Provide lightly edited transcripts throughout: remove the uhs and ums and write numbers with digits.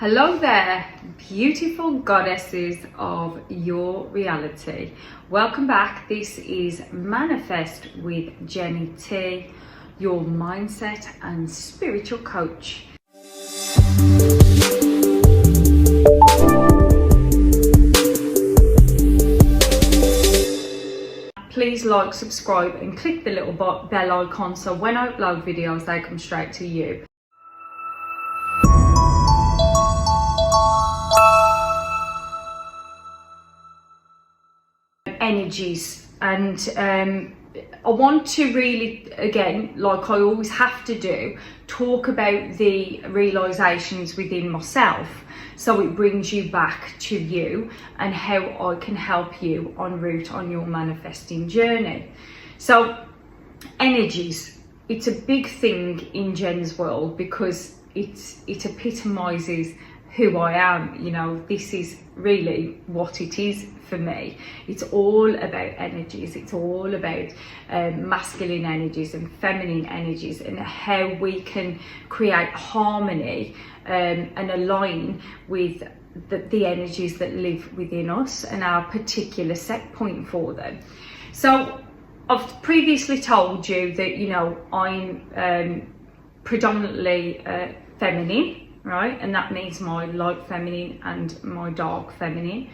Hello there, beautiful goddesses of your reality. Welcome back. This is Manifest with Jenny T, your mindset and spiritual coach. Please like, subscribe and click the little bell icon so when I upload videos they come straight to you. Energies, and I want to really, again, like I always have to do, talk about the realizations within myself so it brings you back to you and how I can help you en route on your manifesting journey. So energies, it's a big thing in Jen's world because it epitomizes who I am. You know, this is really what it is for me. It's all about energies. It's all about masculine energies and feminine energies and how we can create harmony and align with the energies that live within us and our particular set point for them. So I've previously told you that, you know, I'm predominantly feminine, right? And that means my light feminine and my dark feminine.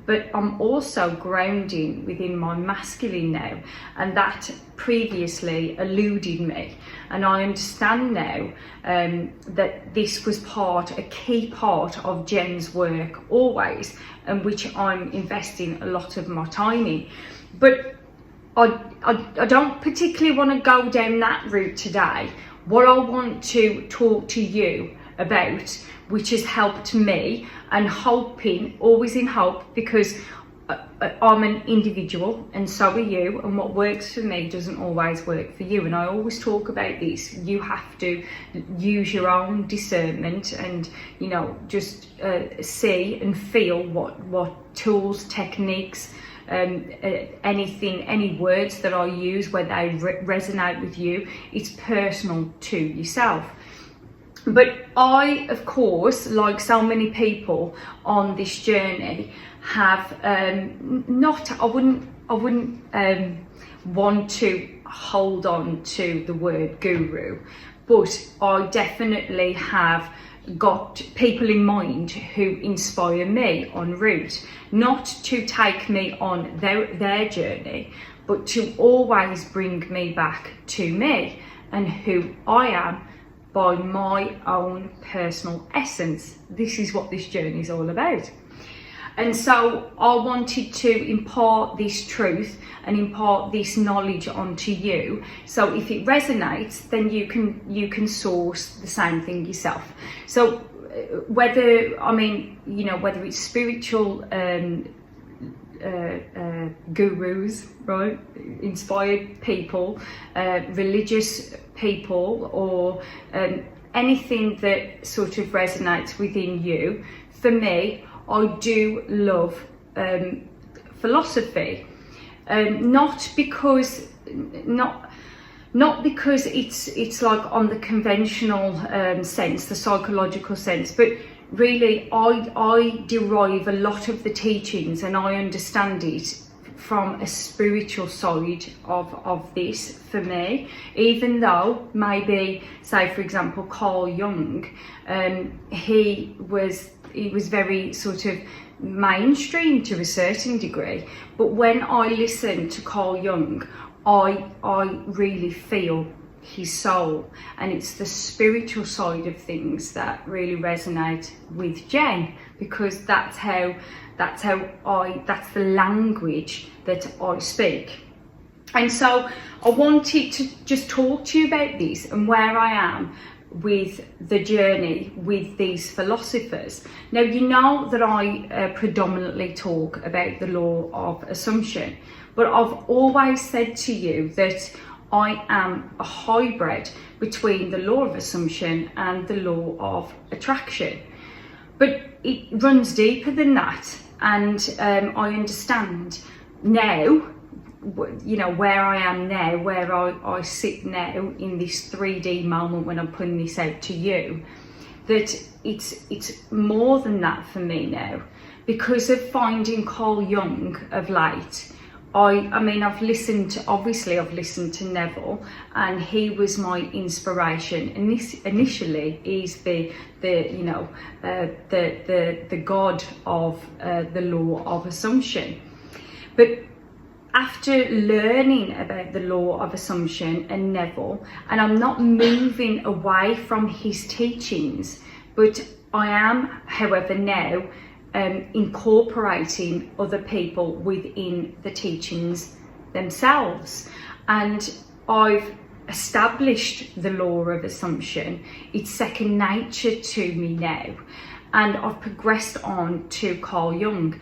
But I'm also grounding within my masculine now, and that previously eluded me. And I understand now that this was a key part of Jen's work always, and which I'm investing a lot of my time in. But I don't particularly want to go down that route today. What I want to talk to you about, which has helped me, and always in hope, because I'm an individual and so are you, and what works for me doesn't always work for you. And I always talk about this. You have to use your own discernment and, you know, just see and feel what tools, techniques, anything, any words that I use, where they resonate with you. It's personal to yourself. But I, of course, like so many people on this journey, have I wouldn't want to hold on to the word guru, but I definitely have got people in mind who inspire me en route, not to take me on their journey, but to always bring me back to me and who I am by my own personal essence. This is what this journey is all about. And so I wanted to impart this truth and impart this knowledge onto you. So if it resonates, then you can source the same thing yourself. So whether it's spiritual gurus, right, inspired people, religious people, or anything that sort of resonates within you. For me, I do love philosophy, not because it's like on the conventional sense, the psychological sense, but really I derive a lot of the teachings and I understand it from a spiritual side of this for me. Even though maybe, say for example, Carl Jung, he was very sort of mainstream to a certain degree, but when I listen to Carl Jung, I really feel his soul, and it's the spiritual side of things that really resonate with Jen, because that's the language that I speak. And so I wanted to just talk to you about this and where I am with the journey with these philosophers. Now, you know that I predominantly talk about the law of assumption, but I've always said to you that I am a hybrid between the law of assumption and the law of attraction. But it runs deeper than that, and I understand now, you know, where I am now, where I sit now in this 3D moment when I'm putting this out to you, that it's more than that for me now, because of finding Carl Jung of late. I mean, I've listened to Neville, and he was my inspiration. And initially, he's the god of the law of assumption. But after learning about the law of assumption and Neville, and I'm not moving away from his teachings, but I am, however, now incorporating other people within the teachings themselves. And I've established the law of assumption. It's second nature to me now. And I've progressed on to Carl Jung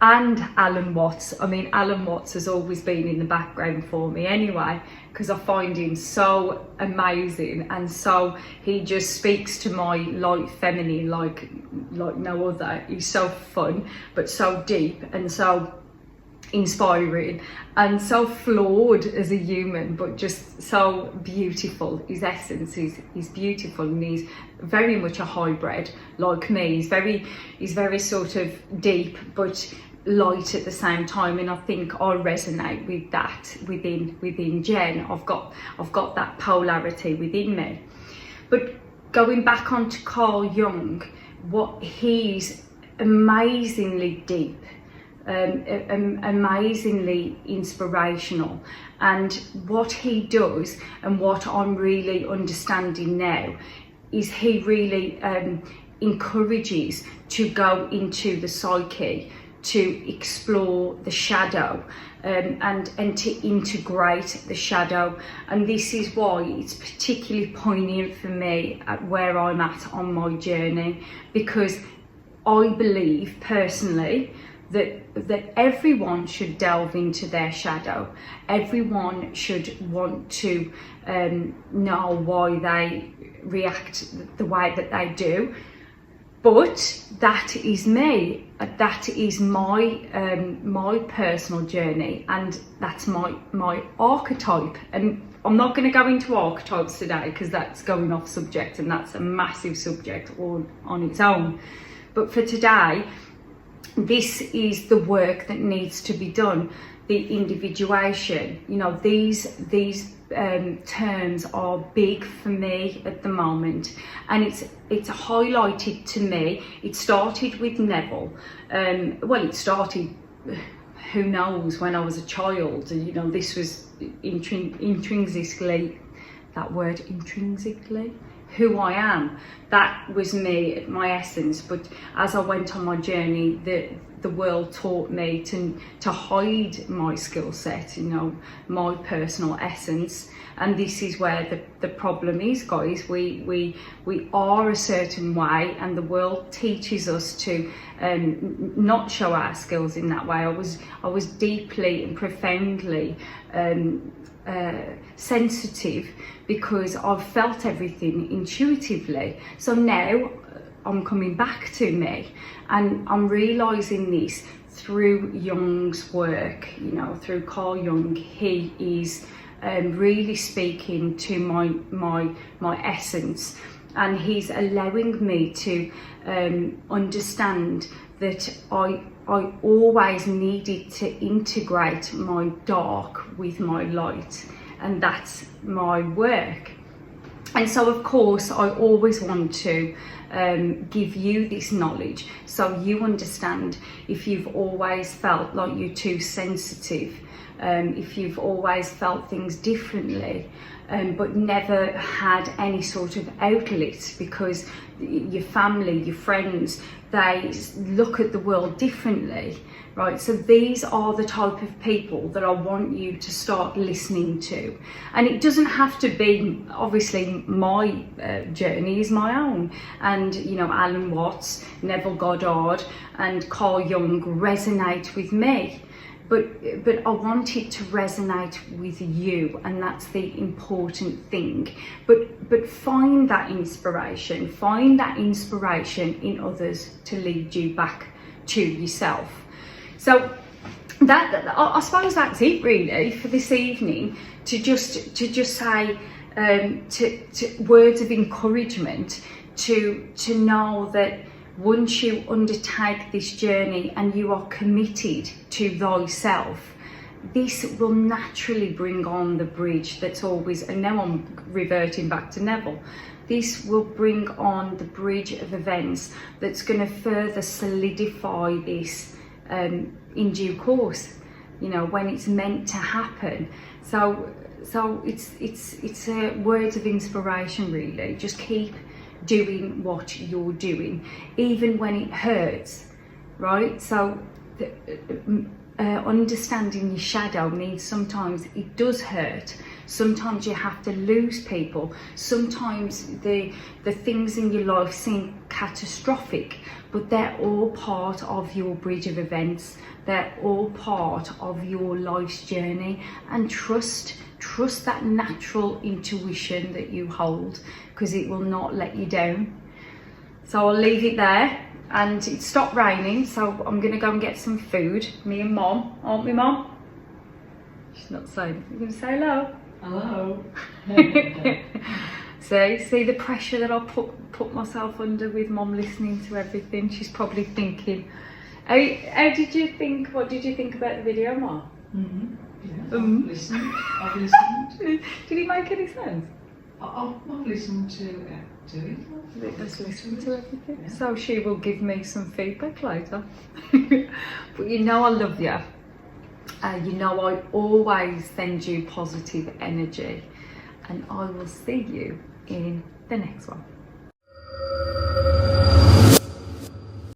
and Alan Watts. I mean, Alan Watts has always been in the background for me anyway, because I find him so amazing, and so he just speaks to my light feminine like no other. He's so fun, but so deep and so inspiring, and so flawed as a human, but just so beautiful. His essence is beautiful, and he's very much a hybrid like me. He's very sort of deep but light at the same time, and I think I resonate with that within Jen. I've got that polarity within me. But going back onto Carl Jung, what he's amazingly deep, amazingly inspirational, and what he does and what I'm really understanding now is he really encourages to go into the psyche, to explore the shadow, and to integrate the shadow. And this is why it's particularly poignant for me at where I'm at on my journey, because I believe personally that everyone should delve into their shadow. Everyone should want to know why they react the way that they do. But that is me. That is my personal journey, and that's my archetype. And I'm not going to go into archetypes today, because that's going off subject, and that's a massive subject all on its own. But for today, this is the work that needs to be done. The individuation. You know, these terms are big for me at the moment, and it's highlighted to me. It started with Neville. Well, it started, who knows, when I was a child. You know, this was intrinsically, that word intrinsically, who I am. That was me at my essence. But as I went on my journey, the world taught me to hide my skill set, you know, my personal essence. And this is where the problem is, guys. We are a certain way, and the world teaches us to not show our skills in that way. I was deeply and profoundly sensitive, because I've felt everything intuitively. So now I'm coming back to me, and I'm realizing this through Jung's work, you know, through Carl Jung. He is really speaking to my essence, and he's allowing me to understand that I always needed to integrate my dark with my light, and that's my work. And so of course I always want to give you this knowledge, so you understand if you've always felt like you're too sensitive, if you've always felt things differently, but never had any sort of outlet, because your family, your friends, they look at the world differently, right? So these are the type of people that I want you to start listening to. And it doesn't have to be, obviously my journey is my own, and you know, Alan Watts, Neville Goddard and Carl Jung resonate with me. But I want it to resonate with you, and that's the important thing. But find that inspiration in others to lead you back to yourself. So that I suppose that's it really for this evening. To just say to words of encouragement to know that once you undertake this journey and you are committed to thyself, this will naturally bring on the bridge that's always, and now I'm reverting back to Neville, this will bring on the bridge of events that's going to further solidify this in due course, you know, when it's meant to happen. So it's a words of inspiration, really. Just keep doing what you're doing, even when it hurts, right? So understanding your shadow means sometimes it does hurt. Sometimes you have to lose people. Sometimes the things in your life seem catastrophic, but they're all part of your bridge of events. They're all part of your life's journey, and trust that natural intuition that you hold, because it will not let you down. So I'll leave it there. And it stopped raining, so I'm gonna go and get some food. Me and Mom, aren't we, Mom? She's not saying. You're gonna say hello. Hello. See the pressure that I put myself under with Mom listening to everything. She's probably thinking, how did you think? What did you think about the video, Mom? Yeah, I've listened. Did it make any sense? I've listened to it. Let's listen to everything. Yeah. So she will give me some feedback later. But you know I love you. You know I always send you positive energy, and I will see you in the next one.